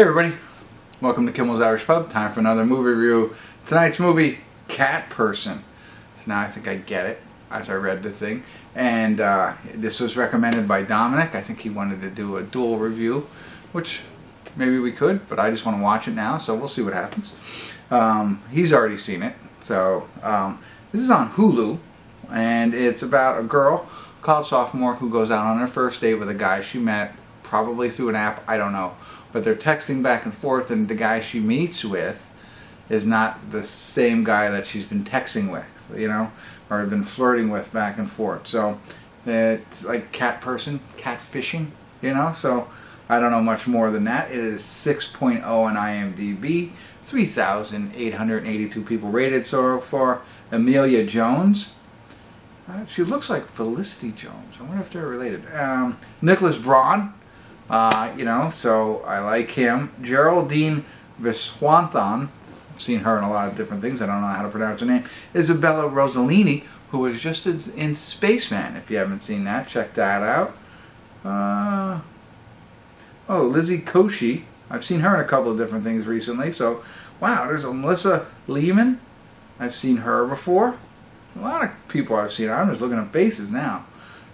Hey everybody, welcome to Kimmel's Irish Pub. Time for another movie review. Tonight's movie, Cat Person. So now I think I get it as I read the thing. And this was recommended by Dominic. I think he wanted to do a dual review, which maybe we could, but I just want to watch it now, so we'll see what happens. He's already seen it. So this is on Hulu, and it's about a girl, college sophomore, who goes out on her first date with a guy she met probably through an app, I don't know. But they're texting back and forth, and the guy she meets with is not the same guy that she's been texting with, you know, or been flirting with back and forth. So it's like cat person, cat fishing, you know. So I don't know much more than that. It is 6.0 on IMDb, 3,882 people rated so far. Emilia Jones. She looks like Felicity Jones. I wonder if they're related. Nicholas Braun. You know, so I like him. Geraldine Viswanathan, I've seen her in a lot of different things, I don't know how to pronounce her name. Isabella Rossellini, who was just in Spaceman. If you haven't seen that, check that out. Oh, Lizzie Koshy, I've seen her in a couple of different things recently. So, wow, there's a Melissa Lehman, I've seen her before. A lot of people I've seen. I'm just looking at faces now.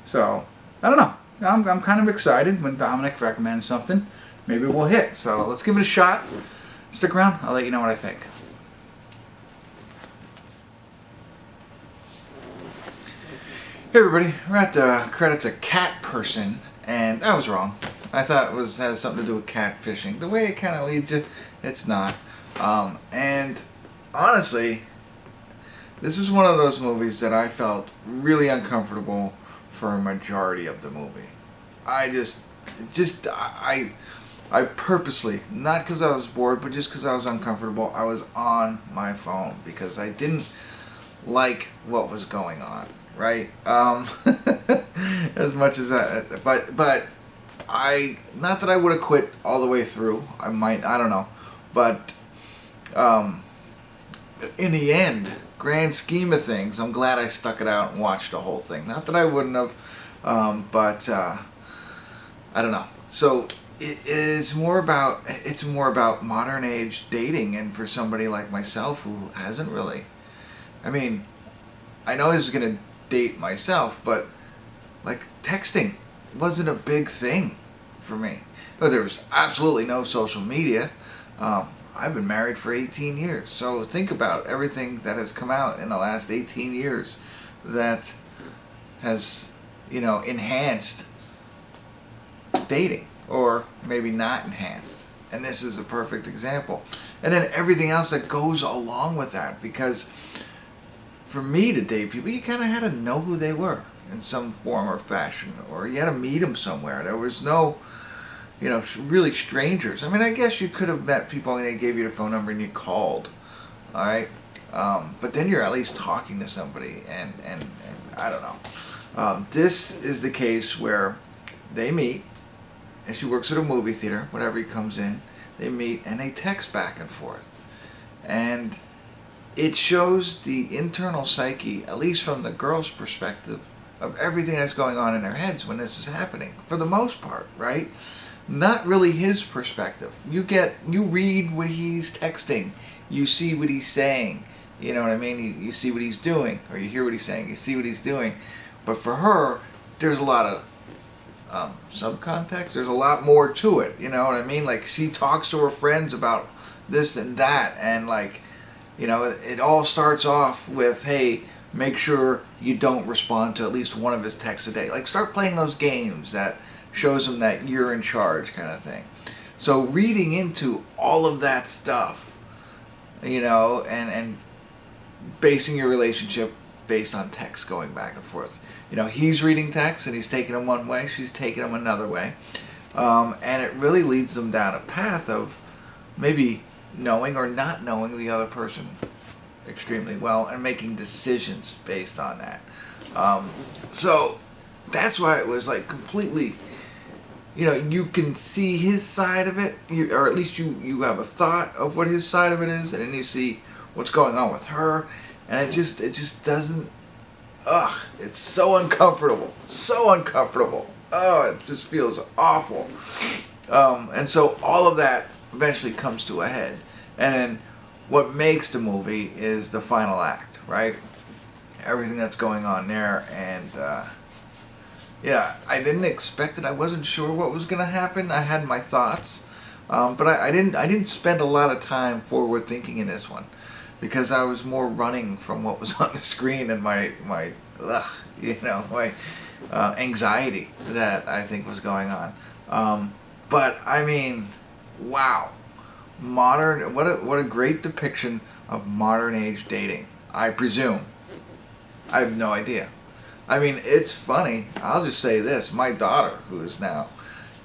So, I don't know. I'm kind of excited when Dominic recommends something. Maybe we'll hit. So let's give it a shot. Stick around. I'll let you know what I think. Hey everybody, we're at the credits of Cat Person, and I was wrong. I thought it has something to do with cat fishing. The way it kind of leads you, it's not. And honestly, this is one of those movies that I felt really uncomfortable for a majority of the movie. I purposely, not because I was bored, but just because I was uncomfortable, I was on my phone because I didn't like what was going on, right? As much as that, but not that I would have quit all the way through. I might, I don't know, but in the end, grand scheme of things, I'm glad I stuck it out and watched the whole thing. Not that I wouldn't have, but I don't know. So it's more about modern age dating, and for somebody like myself who hasn't really, I mean, I know this is gonna date myself, but like texting wasn't a big thing for me. But there was absolutely no social media. I've been married for 18 years, so think about everything that has come out in the last 18 years that has, you know, enhanced dating, or maybe not enhanced. And this is a perfect example. And then everything else that goes along with that, because for me to date people, you kind of had to know who they were in some form or fashion, or you had to meet them somewhere. There was no, you know, really strangers. I mean, I guess you could have met people and they gave you the phone number and you called, all right? But then you're at least talking to somebody, and I don't know. This is the case where they meet, and she works at a movie theater, whenever he comes in, they meet and they text back and forth. And it shows the internal psyche, at least from the girl's perspective, of everything that's going on in their heads when this is happening, for the most part, right? Not really his perspective. You read what he's texting, you see what he's saying, you know what I mean? You see what he's doing, or you hear what he's saying, you see what he's doing. But for her, there's a lot of subcontext. There's a lot more to it, you know what I mean? Like, she talks to her friends about this and that, and like, you know, it all starts off with, hey, make sure you don't respond to at least one of his texts a day. Like, start playing those games that shows him that you're in charge, kind of thing. So reading into all of that stuff, you know, and basing your relationship based on text going back and forth. You know, he's reading text and he's taking them one way, she's taking them another way. And it really leads them down a path of maybe knowing or not knowing the other person extremely well and making decisions based on that. So that's why it was like completely, you know, you can see his side of it, or at least you have a thought of what his side of it is, and then you see what's going on with her, and it just doesn't, it's so uncomfortable, oh, it just feels awful. And so all of that eventually comes to a head. And then what makes the movie is the final act, right? Everything that's going on there, and yeah, I didn't expect it. I wasn't sure what was going to happen. I had my thoughts, but I didn't spend a lot of time forward thinking in this one, because I was more running from what was on the screen and my anxiety that I think was going on. But I mean, wow, modern. What a great depiction of modern age dating. I presume. I have no idea. I mean, it's funny. I'll just say this. My daughter, who is now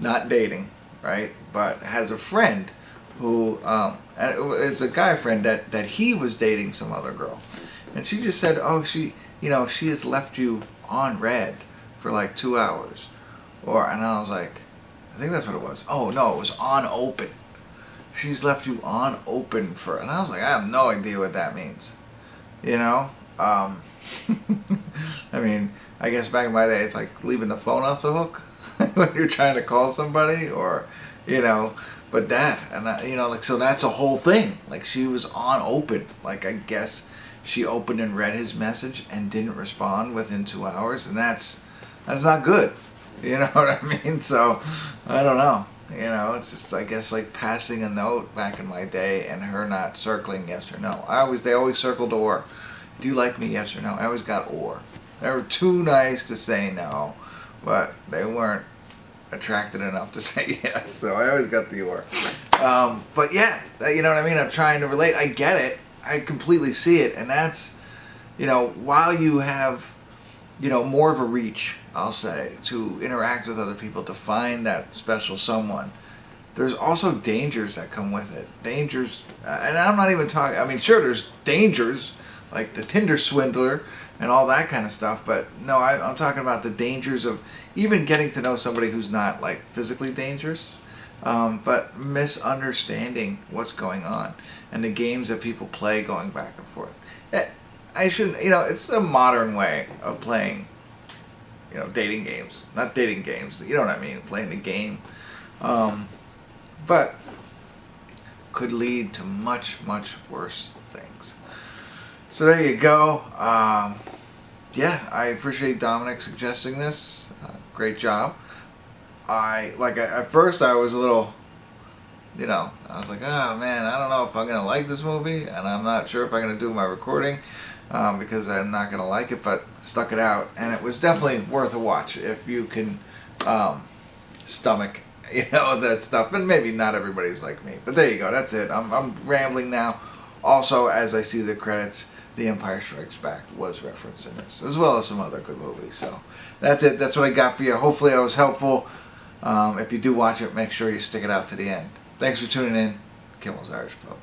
not dating, right, but has a friend who, it's a guy friend that he was dating some other girl. And she just said, oh, she has left you on red for like 2 hours. And I was like, I think that's what it was. Oh, no, it was on open. She's left you on open for, and I was like, I have no idea what that means. I mean, I guess back in my day, it's like leaving the phone off the hook when you're trying to call somebody, or, but that, and like, so that's a whole thing. Like, she was on open. Like, I guess she opened and read his message and didn't respond within 2 hours, and that's not good. You know what I mean? So, I don't know. It's just, I guess, like passing a note back in my day and her not circling yes or no. They always circled or. Do you like me, yes or no? I always got or. They were too nice to say no, but they weren't attracted enough to say yes, so I always got the or. But yeah, you know what I mean? I'm trying to relate. I get it. I completely see it, and that's, while you have, more of a reach, I'll say, to interact with other people, to find that special someone, there's also dangers that come with it. Dangers, and I'm not even talking, I mean, sure, there's dangers, like the Tinder swindler and all that kind of stuff, but no, I'm talking about the dangers of even getting to know somebody who's not like physically dangerous, but misunderstanding what's going on and the games that people play going back and forth. I shouldn't, it's a modern way of playing, dating games. Not dating games, you know what I mean, playing the game. But could lead to much, much worse things. So there you go. Yeah, I appreciate Dominic suggesting this. Great job. At first I was a little, I was like, oh man, I don't know if I'm going to like this movie, and I'm not sure if I'm going to do my recording, because I'm not going to like it, but stuck it out, and it was definitely worth a watch if you can stomach, that stuff, and maybe not everybody's like me, but there you go, that's it. I'm rambling now. Also, as I see the credits, The Empire Strikes Back was referenced in this, as well as some other good movies. So that's it. That's what I got for you. Hopefully I was helpful. If you do watch it, make sure you stick it out to the end. Thanks for tuning in. Kimmel's Irish Pub.